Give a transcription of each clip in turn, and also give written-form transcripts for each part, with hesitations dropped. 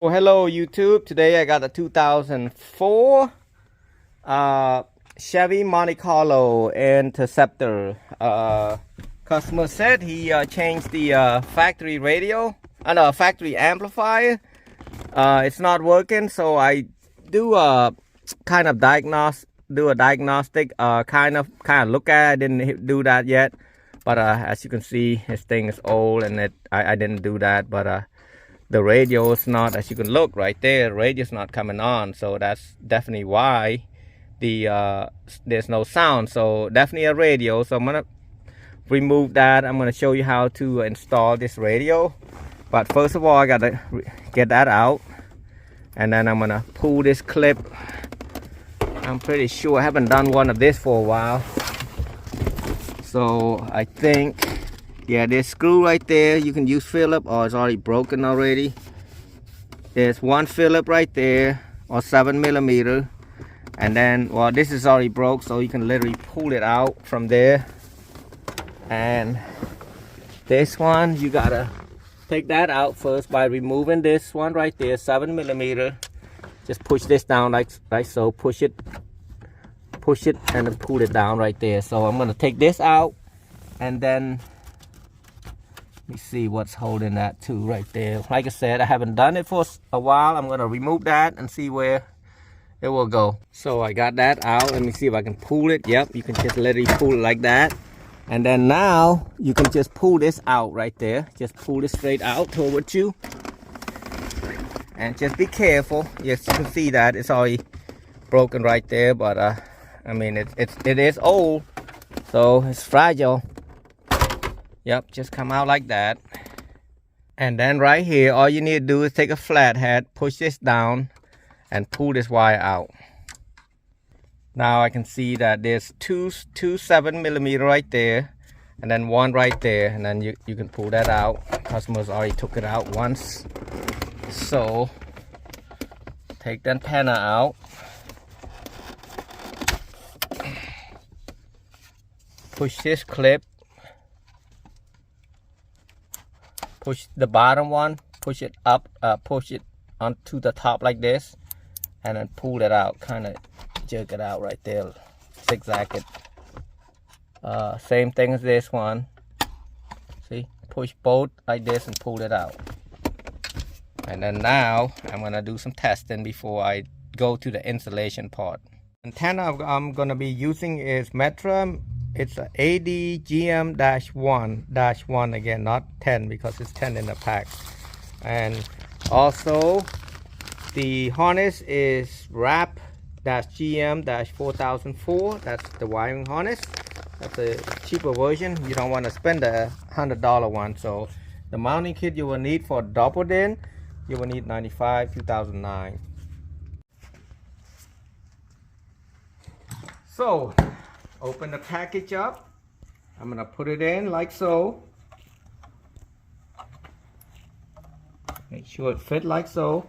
Well, hello YouTube. Today I got a 2004 Chevy Monte Carlo Interceptor. Customer said he changed the factory radio and factory amplifier. It's not working, so I do a kind of diagnostic. Kind of look at it. I didn't do that yet, but as you can see, this thing is old, and I didn't do that, but the radio is not, as you can look right there, radio is not coming on, so that's definitely why there's no sound. So definitely a radio. So I'm gonna remove that. I'm gonna show you how to install this radio, but first of all I gotta get that out, and then I'm gonna pull this clip. I'm pretty sure I haven't done one of this for a while, so I think, yeah, this screw right there, you can use Phillip, or it's already broken already. There's one Phillip right there, or 7mm, and then, well, this is already broke, so you can literally pull it out from there. And this one, you gotta take that out first by removing this one right there, 7mm. Just push this down like so. Push it, and then pull it down right there. So I'm gonna take this out, and then let me see what's holding that too right there. Like I said, I haven't done it for a while. I'm gonna remove that and see where it will go. So I got that out. Let me see if I can pull it. Yep, you can just literally pull it like that. And then now you can just pull this out right there. Just pull it straight out towards you. And just be careful. Yes, you can see that it's already broken right there, but I mean it is old, so it's fragile. Yep, just come out like that. And then right here, all you need to do is take a flathead, push this down, and pull this wire out. Now I can see that there's two 7mm right there, and then one right there, and then you can pull that out. Customers already took it out once. So take that antenna out. Push this clip. Push the bottom one, push it up, push it onto the top like this, and then pull it out, kind of jerk it out right there, zigzag it. Same thing as this one. See, push both like this and pull it out. And then now I'm gonna do some testing before I go to the installation part. Antenna I'm gonna be using is Metra. It's a ADGM-1 again, not 10, because it's 10 in the pack. And also the harness is RAP-GM-4004. That's the wiring harness. That's a cheaper version. You don't want to spend a $100 one. So the mounting kit you will need for double din, you will need 95 2009. So open the package up. I'm gonna put it in like so. Make sure it fit like so.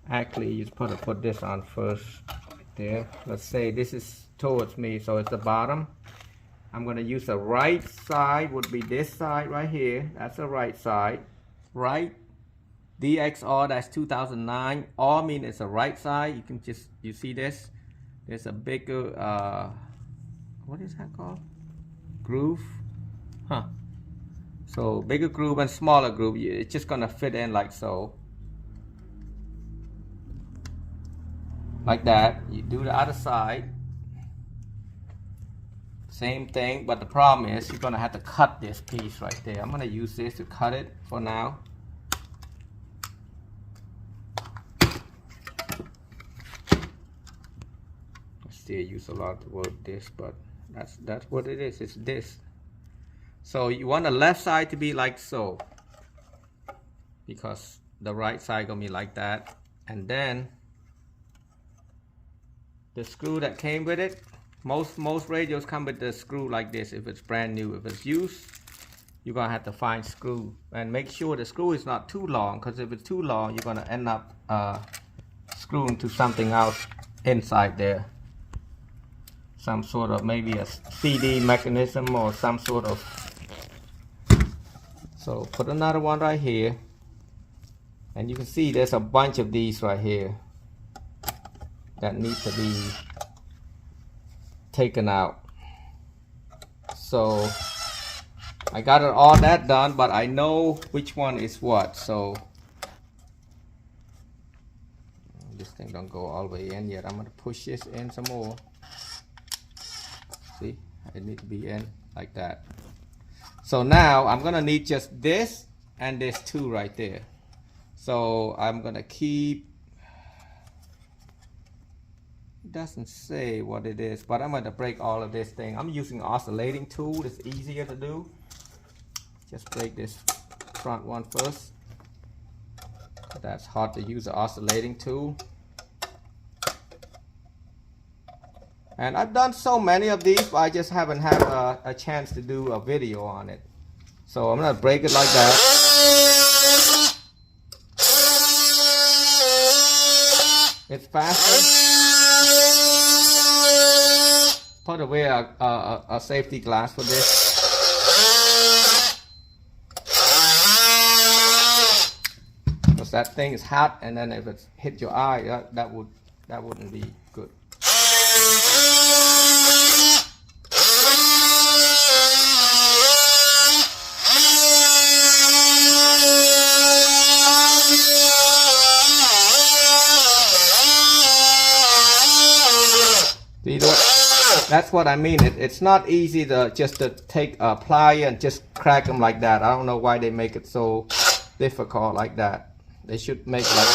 Actually, you just put this on first right there. Let's say this is towards me, so it's the bottom. I'm gonna use the right side, would be this side right here. That's the right side. Right DXR, that's 2009. All mean it's the right side. You can just, you see this? There's a bigger, what is that called? Groove? Huh. So bigger groove and smaller groove. It's just gonna fit in like so. Like that. You do the other side. Same thing, but the problem is you're gonna have to cut this piece right there. I'm gonna use this to cut it for now. I use a lot of word this, but that's what it is. It's this. So you want the left side to be like so, because the right side gonna be like that. And then the screw that came with it, most radios come with the screw like this. If it's brand new, if it's used, you're gonna have to find screw, and make sure the screw is not too long, because if it's too long, you're gonna end up screwing to something else inside there. Some sort of, maybe a CD mechanism or some sort of. So put another one right here. And you can see there's a bunch of these right here that need to be taken out. So I got all that done, but I know which one is what. So this thing don't go all the way in yet. I'm gonna push this in some more. See, it needs to be in like that. So now I'm gonna need just this and this two right there. So I'm gonna keep, it doesn't say what it is, but I'm gonna break all of this thing. I'm using an oscillating tool. It's easier to do. Just break this front one first. That's hard to use an oscillating tool. And I've done so many of these, but I just haven't had a chance to do a video on it. So I'm gonna break it like that. It's faster. Put away a safety glass for this. Because that thing is hot, and then if it hit your eye, that wouldn't be good. That's what I mean. It's not easy to just take a plier and just crack them like that. I don't know why they make it so difficult like that. They should make like,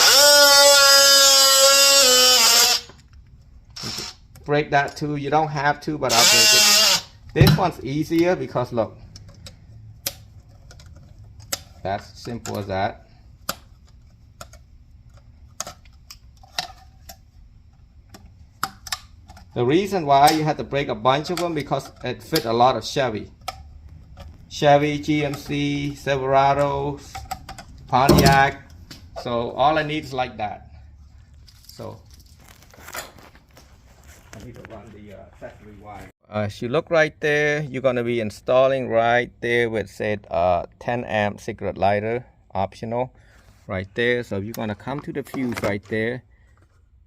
break that too. You don't have to, but I'll break it. This one's easier because look, that's simple as that. The reason why you had to break a bunch of them because it fit a lot of Chevy, GMC, Silverado, Pontiac. So all I need is like that. So I need to run the accessory wire. As you look right there, you're gonna be installing right there where it said 10 amp cigarette lighter, optional, right there. So you're gonna come to the fuse right there.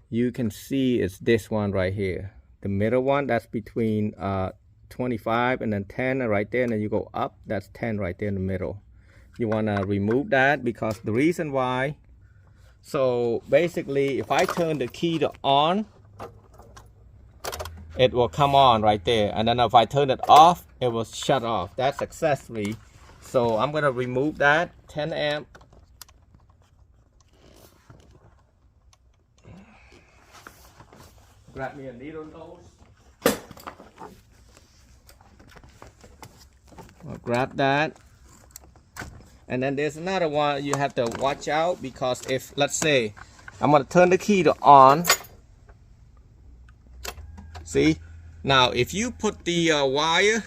You can see it's this one right here. The middle one, that's between 25 and then 10 right there, and then you go up, that's 10 right there in the middle. You want to remove that because the reason why, so basically if I turn the key to on, it will come on right there, and then if I turn it off, it will shut off. That's accessory. So I'm going to remove that 10 amp. Grab me a needle nose. I'll grab that. And then there's another one you have to watch out because if, let's say, I'm going to turn the key to on. See? Now, if you put the wire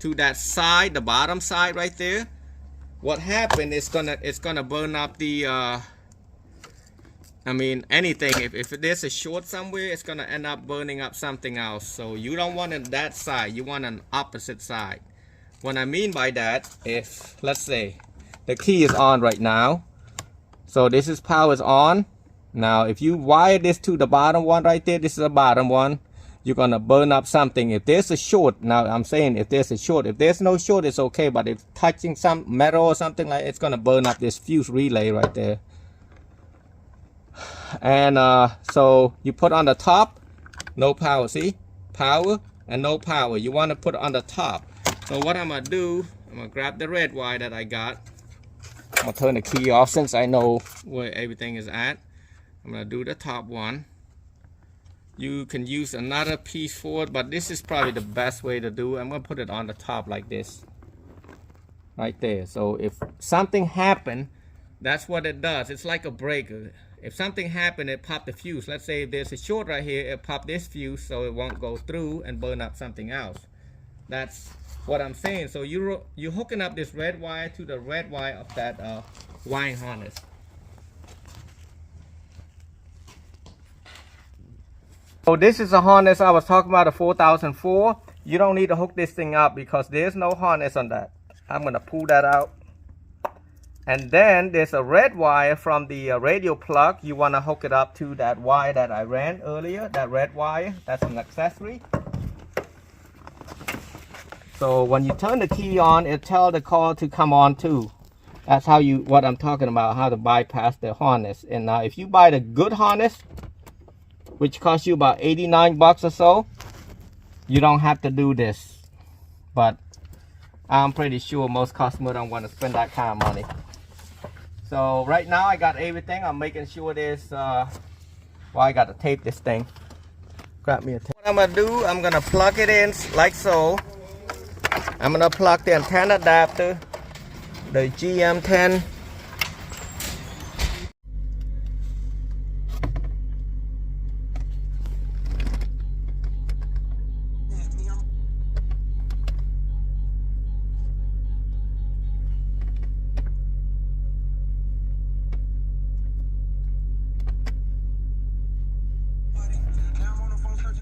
to that side, the bottom side right there, what happened is it's gonna burn up the I mean, anything. If there's a short somewhere, it's gonna end up burning up something else. So you don't want it that side, you want an opposite side. What I mean by that, if let's say the key is on right now, so this is power is on. Now if you wire this to the bottom one right there, this is the bottom one, you're gonna burn up something. If there's a short, now I'm saying if there's a short, if there's no short, it's okay, but if touching some metal or something like, it's gonna burn up this fuse relay right there. And so you put on the top, no power. See, power and no power. You want to put it on the top. So what I'm gonna do, I'm gonna grab the red wire that I got. I'm gonna turn the key off since I know where everything is at. I'm gonna do the top one. You can use another piece for it, but this is probably the best way to do it. I'm gonna put it on the top like this, right there. So if something happened, that's what it does. It's like a breaker. If something happened, it popped the fuse. Let's say if there's a short right here, it popped this fuse so it won't go through and burn up something else. That's what I'm saying. So you're hooking up this red wire to the red wire of that wiring harness. So this is a harness I was talking about, a 4004. You don't need to hook this thing up because there's no harness on that. I'm going to pull that out. And then there's a red wire from the radio plug. You want to hook it up to that wire that I ran earlier, that red wire. That's an accessory. So when you turn the key on, it tells the car to come on too. That's how you, what I'm talking about, how to bypass the harness. And now if you buy the good harness, which costs you about 89 bucks or so, you don't have to do this. But I'm pretty sure most customers don't want to spend that kind of money. So right now I got everything. I'm making sure there's, well, I got to tape this thing. Grab me a tape. What I'm going to do, I'm going to plug it in like so. I'm going to plug the antenna adapter, the GM10